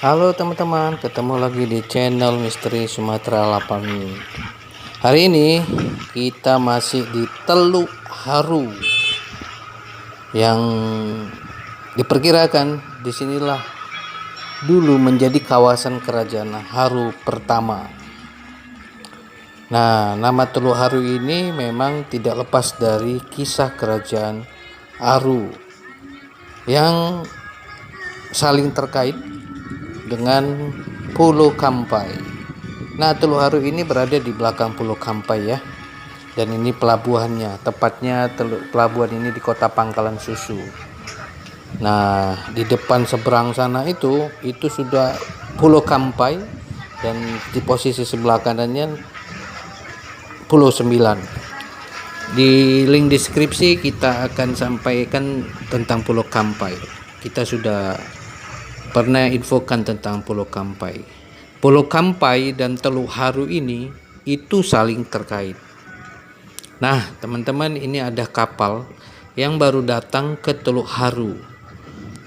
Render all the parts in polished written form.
Halo teman-teman, ketemu lagi di channel Misteri Sumatera 8. Hari ini kita masih di Teluk Haru yang diperkirakan disinilah dulu menjadi kawasan kerajaan Haru pertama. Nah, nama Teluk Haru ini memang tidak lepas dari kisah kerajaan Haru yang saling terkait dengan Pulau Kampai. Nah, Teluk Haru ini berada di belakang Pulau Kampai ya. Dan ini pelabuhannya, tepatnya pelabuhan ini di Kota Pangkalan Susu. Nah, di depan seberang sana itu sudah Pulau Kampai, dan di posisi sebelah kanannya Pulau Sembilan. Di link deskripsi kita akan sampaikan tentang Pulau Kampai. Kita sudah pernah infokan tentang Pulau Kampai. Pulau Kampai dan Teluk Haru ini itu saling terkait. Nah, teman-teman, ini ada kapal yang baru datang ke Teluk Haru.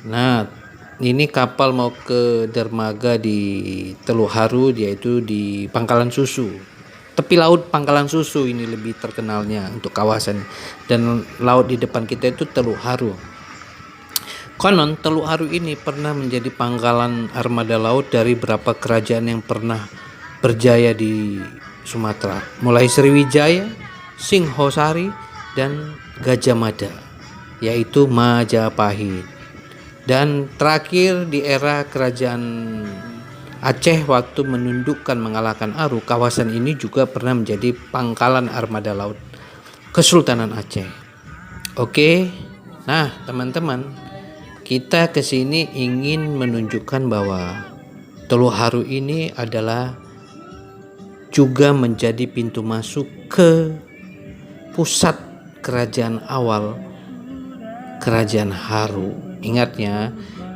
Nah, ini kapal mau ke dermaga di Teluk Haru, yaitu di Pangkalan Susu. Tepi laut Pangkalan Susu ini lebih terkenalnya untuk kawasan, dan laut di depan kita itu Teluk Haru. Konon Teluk Haru ini pernah menjadi pangkalan armada laut dari beberapa kerajaan yang pernah berjaya di Sumatera, mulai Sriwijaya, Singhosari, dan Gajah Mada, yaitu Majapahit. Dan terakhir di era kerajaan Aceh waktu menundukkan mengalahkan Aru, kawasan ini juga pernah menjadi pangkalan armada laut Kesultanan Aceh. Oke, nah teman-teman, kita kesini ingin menunjukkan bahwa Teluk Haru ini adalah juga menjadi pintu masuk ke pusat kerajaan awal Kerajaan Haru. Ingatnya,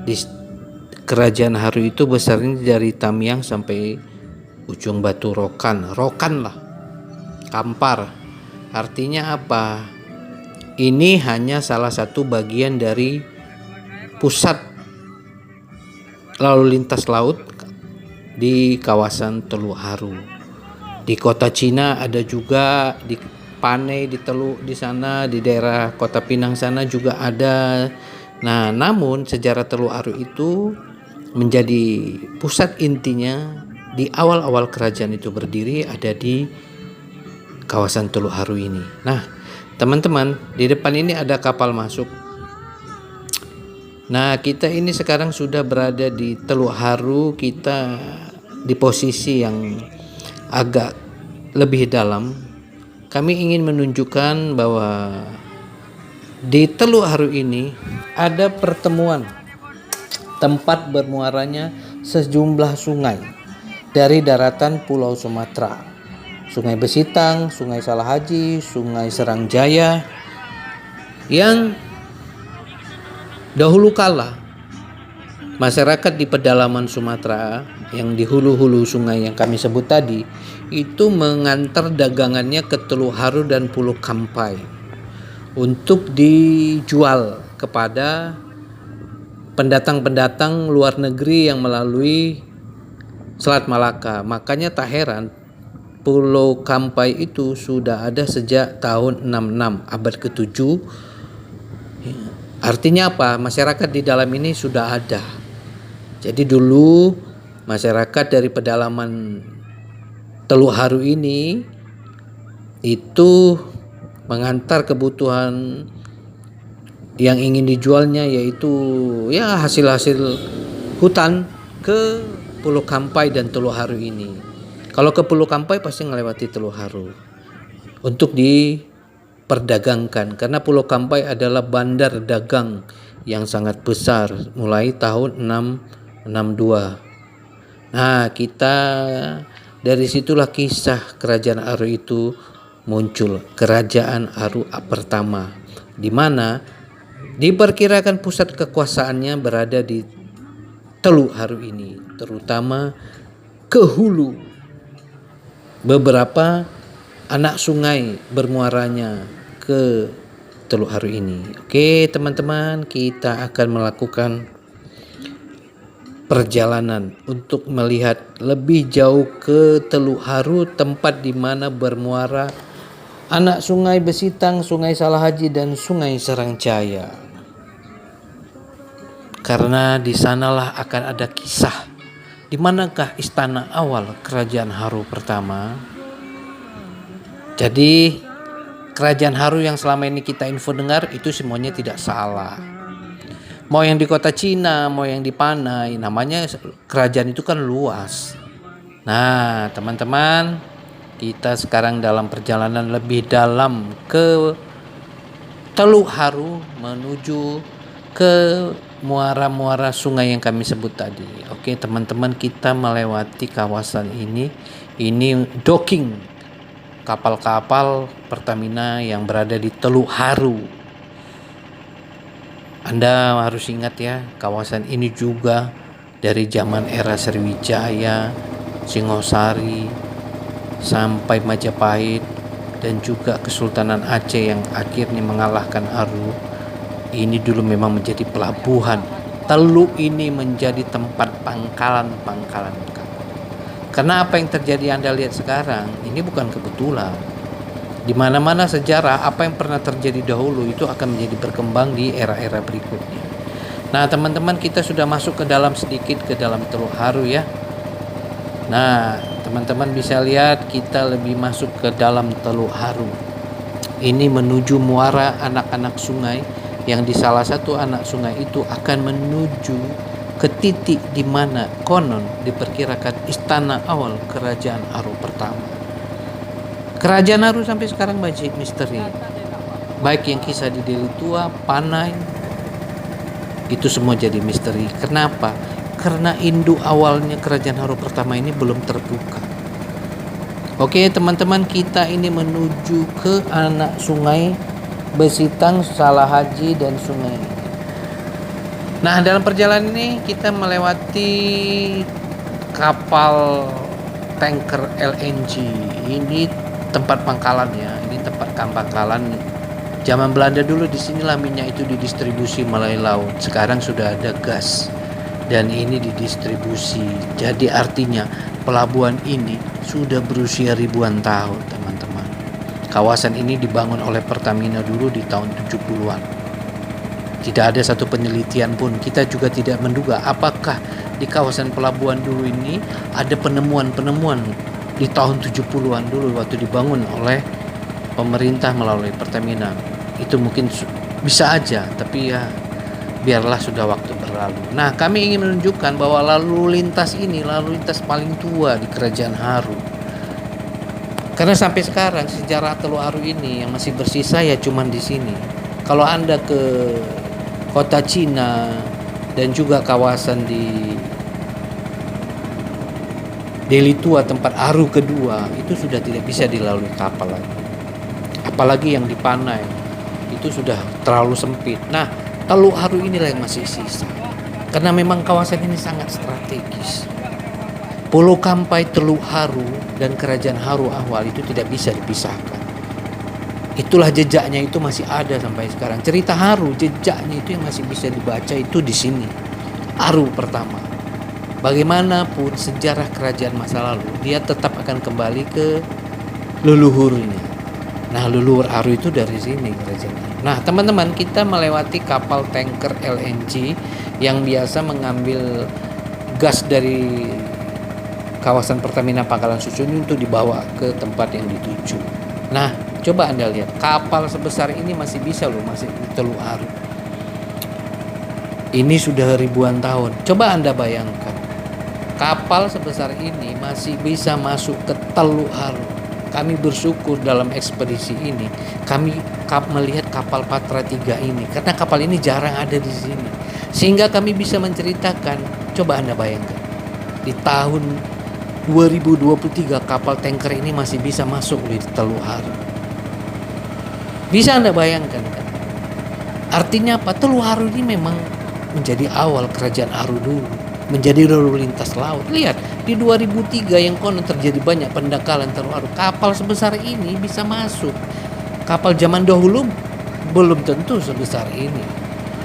di Kerajaan Haru itu besarnya dari Tamiang sampai ujung Batu Rokan lah, Kampar. Artinya apa? Ini hanya salah satu bagian dari pusat lalu lintas laut di kawasan Teluk Haru. Di kota Cina ada juga, di Panai, di Teluk di sana, di daerah Kota Pinang sana juga ada. Nah, namun sejarah Teluk Haru itu menjadi pusat intinya di awal-awal kerajaan itu berdiri ada di kawasan Teluk Haru ini. Nah, teman-teman, di depan ini ada kapal masuk. Nah, kita ini sekarang sudah berada di Teluk Haru. Kita di posisi yang agak lebih dalam. Kami ingin menunjukkan bahwa di Teluk Haru ini ada pertemuan tempat bermuaranya sejumlah sungai dari daratan Pulau Sumatera. Sungai Besitang, Sungai Salahaji, Sungai Serangjaya, yang dahulu kala masyarakat di pedalaman Sumatera yang di hulu-hulu sungai yang kami sebut tadi itu mengantar dagangannya ke Teluk Haru dan Pulau Kampai untuk dijual kepada pendatang-pendatang luar negeri yang melalui Selat Malaka. Makanya tak heran Pulau Kampai itu sudah ada sejak tahun 66 abad ke-7. Artinya apa? Masyarakat di dalam ini sudah ada. Jadi dulu masyarakat dari pedalaman Teluk Haru ini itu mengantar kebutuhan yang ingin dijualnya, yaitu ya hasil-hasil hutan, ke Pulau Kampai dan Teluk Haru ini. Kalau ke Pulau Kampai pasti melewati Teluk Haru untuk diperdagangkan, karena Pulau Kampai adalah bandar dagang yang sangat besar mulai tahun 662. Nah, kita dari situlah kisah Kerajaan Haru itu muncul, Kerajaan Haru pertama, di mana diperkirakan pusat kekuasaannya berada di Teluk Haru ini, terutama ke hulu. Beberapa anak sungai bermuaranya ke Teluk Haru ini. Oke, teman-teman, kita akan melakukan perjalanan untuk melihat lebih jauh ke Teluk Haru, tempat di mana bermuara anak Sungai Besitang, Sungai Salahaji, dan Sungai Serangjaya. Karena di sanalah akan ada kisah di manakah istana awal kerajaan Haru pertama. Jadi kerajaan Haru yang selama ini kita info dengar itu semuanya tidak salah. Mau yang di kota Cina, mau yang di Panai, namanya kerajaan itu kan luas. Nah, teman-teman, kita sekarang dalam perjalanan lebih dalam ke Teluk Haru menuju ke muara-muara sungai yang kami sebut tadi. Oke, teman-teman, kita melewati kawasan ini. Ini docking kapal-kapal Pertamina yang berada di Teluk Haru. Anda harus ingat ya, kawasan ini juga dari zaman era Sriwijaya, Singosari, sampai Majapahit, dan juga Kesultanan Aceh yang akhirnya mengalahkan Haru. Ini dulu memang menjadi pelabuhan. Teluk ini menjadi tempat pangkalan-pangkalan kapal. Karena apa yang terjadi Anda lihat sekarang, ini bukan kebetulan. Di mana-mana sejarah, apa yang pernah terjadi dahulu itu akan menjadi berkembang di era-era berikutnya. Nah, teman-teman, kita sudah masuk ke dalam sedikit ke dalam Teluk Haru ya. Nah, teman-teman bisa lihat kita lebih masuk ke dalam Teluk Haru. Ini menuju muara anak-anak sungai, yang di salah satu anak sungai itu akan menuju ke titik di mana konon diperkirakan istana awal kerajaan Haru pertama. Kerajaan Haru sampai sekarang masih misteri. Baik yang kisah di Deli Tua, Panai, itu semua jadi misteri. Kenapa? Karena induk awalnya kerajaan Haru pertama ini belum terbuka. Oke, teman-teman, kita ini menuju ke anak sungai Besitang, Salahaji, dan sungai. Nah, dalam perjalanan ini kita melewati kapal tanker LNG. Ini tempat pangkalannya, ini tempat pangkalan zaman Belanda dulu. Disinilah minyak itu didistribusi melalui laut. Sekarang sudah ada gas dan ini didistribusi. Jadi artinya pelabuhan ini sudah berusia ribuan tahun, teman-teman. Kawasan ini dibangun oleh Pertamina dulu di tahun 70-an. Tidak ada satu penelitian pun. Kita juga tidak menduga apakah di kawasan pelabuhan dulu ini ada penemuan-penemuan di tahun 70-an dulu waktu dibangun oleh pemerintah melalui Pertamina. Itu mungkin bisa aja, tapi ya biarlah sudah waktu berlalu. Nah, kami ingin menunjukkan bahwa lalu lintas ini lalu lintas paling tua di kerajaan Haru. Karena sampai sekarang sejarah Teluk Haru ini yang masih bersisa ya cuman di sini. Kalau Anda ke kota Cina dan juga kawasan di Deli Tua tempat Haru kedua itu sudah tidak bisa dilalui kapal lagi. Apalagi yang di Panai itu sudah terlalu sempit. Nah, Teluk Haru inilah yang masih sisa. Karena memang kawasan ini sangat strategis. Pulau Kampai, Teluk Haru, dan Kerajaan Haru awal itu tidak bisa dipisahkan. Itulah jejaknya itu masih ada sampai sekarang. Cerita Haru, jejaknya itu yang masih bisa dibaca itu di sini. Haru pertama. Bagaimanapun sejarah kerajaan masa lalu, dia tetap akan kembali ke leluhurnya. Nah, leluhur Haru itu dari sini kerajaan Haru. Nah, teman-teman, kita melewati kapal tanker LNG yang biasa mengambil gas dari kawasan Pertamina Pangkalan Susu ini untuk dibawa ke tempat yang dituju. Nah, coba Anda lihat, kapal sebesar ini masih bisa loh masih di Teluk Haru. Ini sudah ribuan tahun. Coba Anda bayangkan, kapal sebesar ini masih bisa masuk ke Teluk Haru. Kami bersyukur dalam ekspedisi ini kami melihat kapal Patra 3 ini, karena kapal ini jarang ada di sini. Sehingga kami bisa menceritakan, coba Anda bayangkan, di tahun 2023 kapal tanker ini masih bisa masuk di Teluk Haru. Bisa Anda bayangkan kan? Artinya apa? Teluk Haru ini memang menjadi awal kerajaan Haru dulu, menjadi lalu lintas laut. Lihat, di 2003 yang konon terjadi banyak pendangkalan Teluk Haru, kapal sebesar ini bisa masuk. Kapal zaman dahulu belum tentu sebesar ini.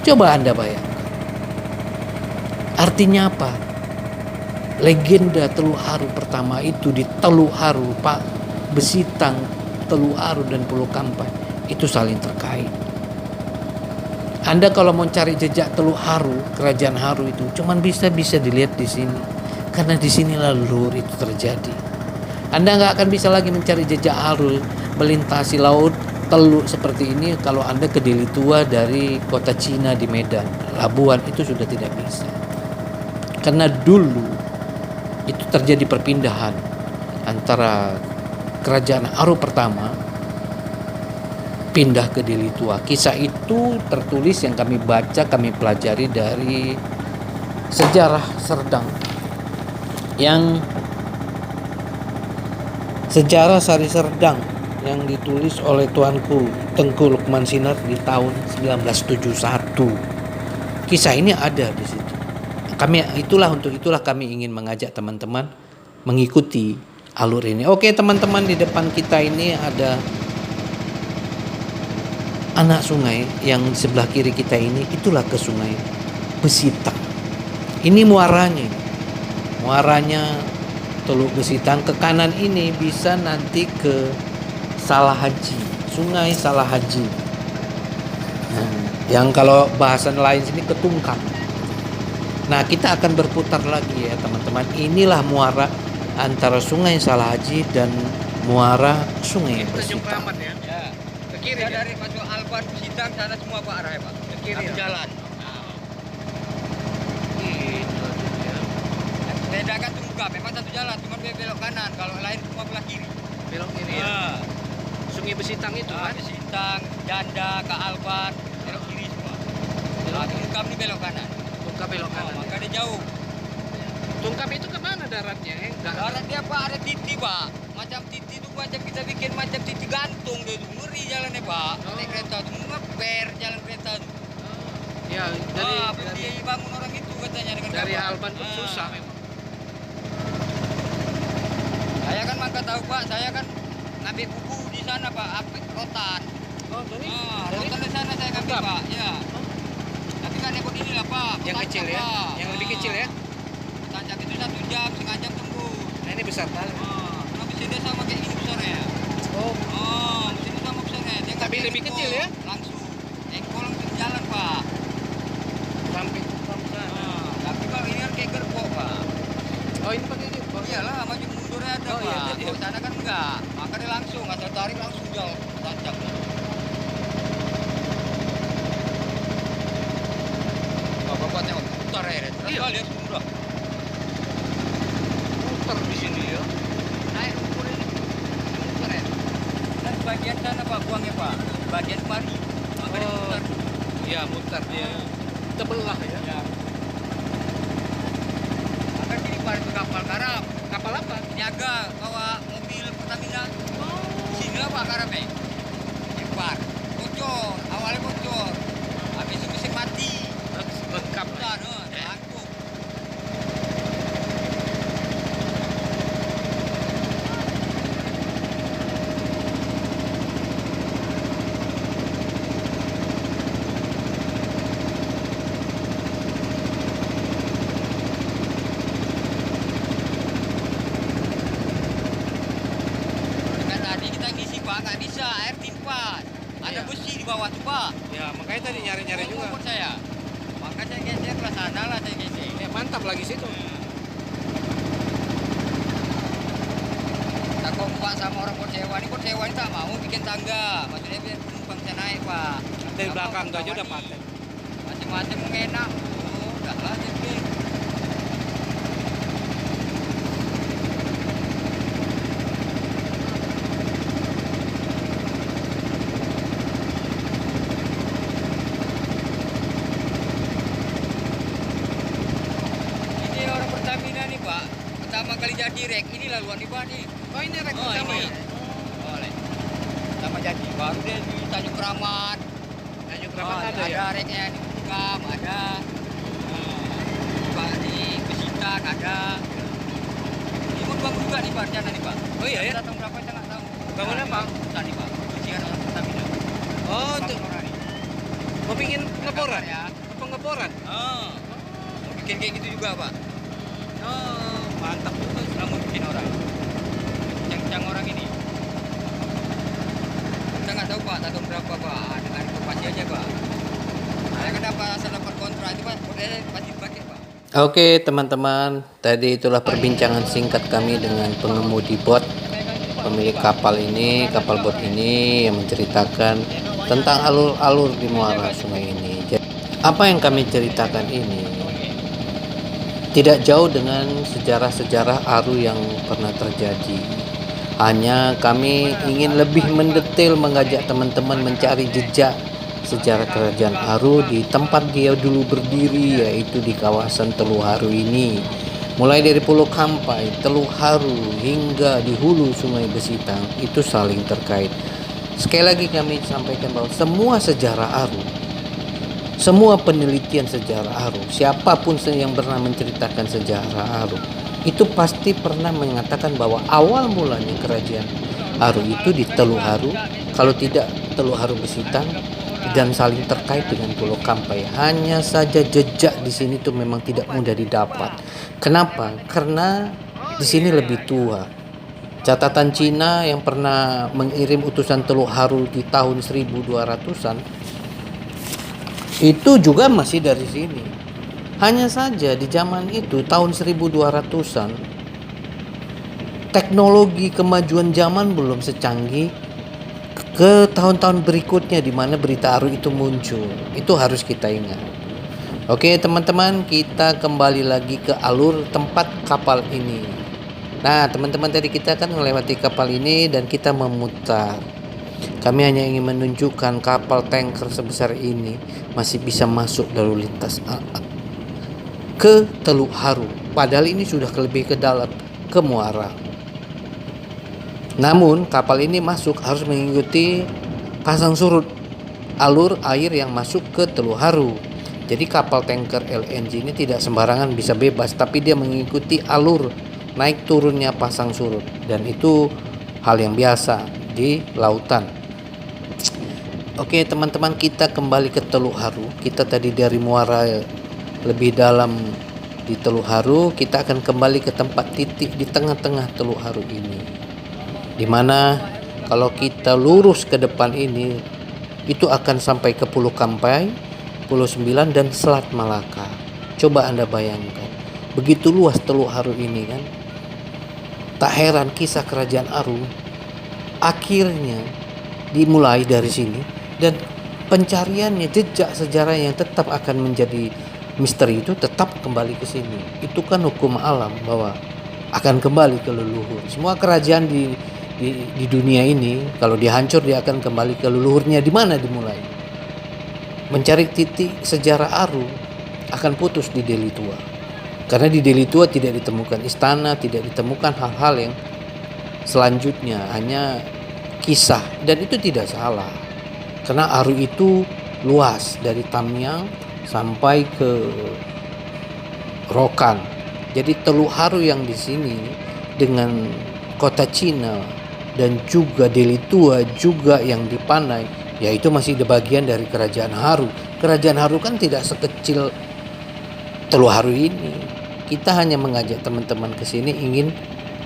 Coba Anda bayangkan. Artinya apa? legenda Teluk Haru pertama itu di Teluk Haru, Pak Besitang, Teluk Haru dan Pulau Kampai itu saling terkait. Anda kalau mau cari jejak Teluk Haru, Kerajaan Haru itu cuman bisa dilihat di sini. Karena di sinilah leluhur itu terjadi. Anda nggak akan bisa lagi mencari jejak Haru melintasi laut Teluk seperti ini kalau Anda ke Deli Tua dari kota Cina di Medan, Labuan, itu sudah tidak bisa. Karena dulu itu terjadi perpindahan antara Kerajaan Haru pertama pindah ke Deli Tua. Kisah itu tertulis yang kami baca, kami pelajari dari sejarah Serdang, yang sejarah Sari Serdang yang ditulis oleh tuanku Tengku Lukman Sinar di tahun 1971. Kisah ini ada di situ. Untuk itulah kami ingin mengajak teman-teman mengikuti alur ini. Oke teman-teman, di depan kita ini ada anak sungai yang di sebelah kiri kita ini, itulah ke Sungai Besitang. Ini muaranya Teluk Besitang. Ke kanan ini bisa nanti ke Salahaji, Sungai Salahaji. Yang kalau bahasan lain sini ke Tungkap. Nah, kita akan berputar lagi ya teman-teman. Inilah muara antara Sungai Salahaji dan muara Sungai Besitang. Kiri dari masuk Alban Besitang sana semua Pak arahnya Pak. Ke kiri jalan. Gitu ya. Bedakan Tungkap, memang satu jalan, cuma belok kanan. Kalau lain semua belah kiri. Belok kiri ya. Sungai Besitang itu kan? Besitang, Janda, ke Alban, belok kiri semua. Tungkap ini belok kanan. Tungkap belok kanan. Maka dia jauh. Tungkap itu kemana daratnya? Darat dia Pak ada titik Pak. Macam titik itu macam kita bikin macam titik gantung dia tuh. Ngeri jalannya Pak. Naik kereta tuh ngeper jalan kereta tuh. Ya, dari bangun orang itu katanya dengan dari kapal. Alban pun susah memang. Saya kan maka tahu Pak, saya kan ngambil buku di sana Pak, rotan. Oh, dari Rotan di sana saya ngambil Pak, ya. Tapi kan ikut inilah Pak. Yang kecil ya, yang lebih kecil ya. Tancap itu 1 jam, setengah jam tembus. Nah, ini besar kali. Habis ini sama kayak ini besarnya. Mesin sama besarnya. Dia Tapi lebih kecil ya? Langsung. Ekor langsung jalan Pak. Sampai sana. Tapi kalau ini kan kayak gerbong Pak. Oh, ini pakai gerbong. Iyalah, maju mundurnya ada Oh, Pak. iya, Kalau sana kan enggak. Maka dia langsung, asal tarik langsung jalan tancap. Bapak tengok putar ya, terus kali ya sudah. Muter di sini ya. Naik ukur ini, putar ya. Dan bagian sana Pak, buangnya Pak. Bagian pari. Maka dia putar. Iya, muter dia. Terbelah ya. Ya. Maka sini Pak itu kapal karam. Kapal apa? Niaga bawa mobil Pertamina. Sinilah Pak karamnya. Hebat. Bocor, awalnya bocor. Habis itu mesin mati. Lengkap. Putar, angkut. Kan tadi kita ngisi Pak, nggak bisa, air timpa. Ada Iya. besi di bawah tuh Pak. Ya, makanya tadi nyari-nyari juga. Ngomong saya. Maka saya geser ke sana lah saya geser. Ya, mantap lagi situ. Tak kompak sama orang Port Sewa ini tak mau bikin tangga. Maksudnya biar penumpang bisa naik Pak. Dari Tak belakang mau tuh aja udah kawani. paten. Macam-macam enak. Oh, udah lah jadi. Ini orang Pertamina nih Pak. Pertama kali jadi rek, ini laluan di bawah nih. Oh, ini rek Oh, pertama ini. ya? Boleh. Pertama jadi, baru dia di Tanjung Keramat. Tanjung Keramat ada ya? Ada reknya di Bukam, ada. Pak di Besitang ada. Ini mau bangun juga nih Pak, rencana nih Pak. Oh iya ya? Datang berapa kita nggak tahu. Bangun apa? Tadi Pak, kuncian orang Pertamina. Oh, tuh. Bangun orang ini. Mau bikin ngeboran? Ya. Apa ngeboran? Mau bikin kayak gitu juga Pak. Oh, Oke teman-teman, tadi itulah perbincangan singkat kami dengan pengemudi bot, pemilik kapal ini, kapal bot ini yang menceritakan tentang alur-alur di muara sungai ini. Jadi, apa yang kami ceritakan ini tidak jauh dengan sejarah-sejarah Aru yang pernah terjadi. Hanya kami ingin lebih mendetail mengajak teman-teman mencari jejak sejarah kerajaan Aru di tempat dia dulu berdiri, yaitu di kawasan Teluk Haru ini. Mulai dari Pulau Kampai, Teluk Haru hingga di hulu Sungai Besitang itu saling terkait. Sekali lagi kami sampaikan bahwa semua sejarah Aru, semua penelitian sejarah Aru, siapapun yang pernah menceritakan sejarah Aru, itu pasti pernah mengatakan bahwa awal mulanya kerajaan Aru itu di Teluk Haru, kalau tidak Teluk Haru Besitang, dan saling terkait dengan Pulau Kampai. Hanya saja jejak di sini tuh memang tidak mudah didapat. Kenapa? Karena di sini lebih tua. Catatan Cina yang pernah mengirim utusan Teluk Haru di tahun 1200-an itu juga masih dari sini. Hanya saja di zaman itu tahun 1200-an teknologi kemajuan zaman belum secanggih ke tahun-tahun berikutnya di mana berita Aru itu muncul. Itu harus kita ingat. Oke teman-teman, kita kembali lagi ke alur tempat kapal ini. Nah teman-teman, tadi kita kan melewati kapal ini dan kita memutar. Kami hanya ingin menunjukkan kapal tanker sebesar ini masih bisa masuk lalu lintas ke Teluk Haru. Padahal ini sudah lebih ke dalam, ke muara. Namun kapal ini masuk harus mengikuti pasang surut alur air yang masuk ke Teluk Haru. Jadi kapal tanker LNG ini tidak sembarangan bisa bebas, tapi dia mengikuti alur naik turunnya pasang surut, dan itu hal yang biasa di lautan. Oke teman-teman, kita kembali ke Teluk Haru. Kita tadi dari muara lebih dalam di Teluk Haru, kita akan kembali ke tempat titik di tengah-tengah Teluk Haru ini, dimana kalau kita lurus ke depan ini itu akan sampai ke Pulau Kampai, Pulau Sembilan, dan Selat Malaka. Coba Anda bayangkan, begitu luas Teluk Haru ini kan. Tak heran kisah kerajaan Aru akhirnya dimulai dari sini, dan pencariannya, jejak sejarah yang tetap akan menjadi misteri itu tetap kembali ke sini. Itu kan hukum alam bahwa akan kembali ke leluhur. Semua kerajaan di dunia ini kalau dihancur dia akan kembali ke leluhurnya. Di mana dimulai? Mencari titik sejarah Aru akan putus di Deli Tua. Karena di Deli Tua tidak ditemukan istana, tidak ditemukan hal-hal yang selanjutnya, hanya kisah, dan itu tidak salah. Karena Aru itu luas dari Tamyang sampai ke Rokan. Jadi Teluk Haru yang di sini dengan kota Cina dan juga Deli Tua juga yang di Panai, yaitu masih bagian dari kerajaan Haru. Kerajaan Haru kan tidak sekecil Teluk Haru ini. Kita hanya mengajak teman-teman ke sini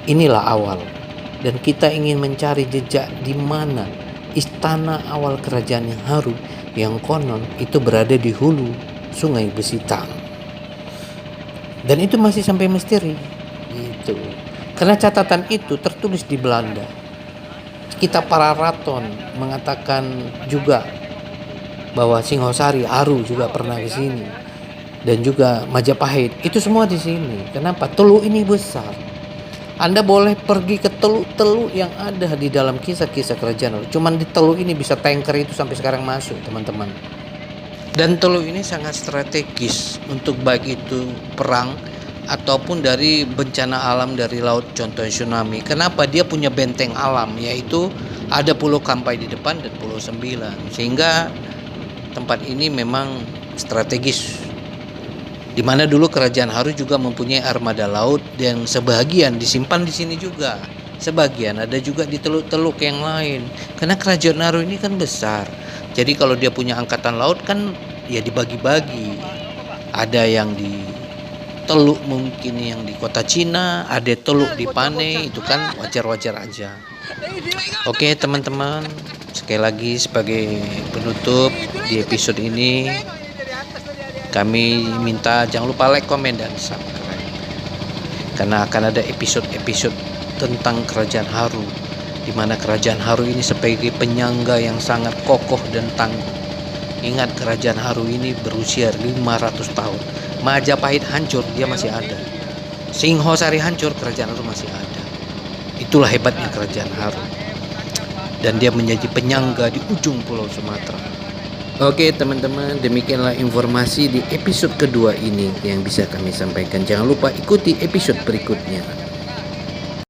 inilah awal, dan kita ingin mencari jejak di mana istana awal kerajaan Haru yang konon itu berada di hulu Sungai Besitang. Dan itu masih sampai misteri gitu. Karena catatan itu tertulis di Belanda. Kitab Pararaton mengatakan juga bahwa Singosari, Aru juga pernah ke sini, dan juga Majapahit. Itu semua di sini. Kenapa? Teluk ini besar. Anda boleh pergi ke teluk-teluk yang ada di dalam kisah-kisah kerajaan. Cuman di teluk ini bisa tanker itu sampai sekarang masuk, teman-teman. Dan teluk ini sangat strategis untuk baik itu perang ataupun dari bencana alam dari laut, contohnya tsunami. Kenapa? Dia punya benteng alam, yaitu ada Pulau Kampai di depan dan Pulau Sembilan, sehingga tempat ini memang strategis. Di mana dulu kerajaan Haru juga mempunyai armada laut yang sebagian disimpan di sini juga, sebagian ada juga di teluk-teluk yang lain. Karena kerajaan Haru ini kan besar, jadi kalau dia punya angkatan laut kan ya dibagi-bagi. Ada yang di teluk mungkin yang di kota Cina, ada teluk di Panai, itu kan wajar-wajar aja. Oke teman-teman, sekali lagi sebagai penutup di episode ini, Kami minta jangan lupa like, komen, dan subscribe, karena akan ada episode-episode tentang Kerajaan Haru, di mana Kerajaan Haru ini sebagai penyangga yang sangat kokoh dan tangguh. Ingat, Kerajaan Haru ini berusia 500 tahun. Majapahit hancur, dia masih ada. Singhosari hancur, Kerajaan Haru masih ada. Itulah hebatnya Kerajaan Haru. Dan dia menjadi penyangga di ujung Pulau Sumatera. Oke teman-teman, demikianlah informasi di episode kedua ini yang bisa kami sampaikan. Jangan lupa ikuti episode berikutnya.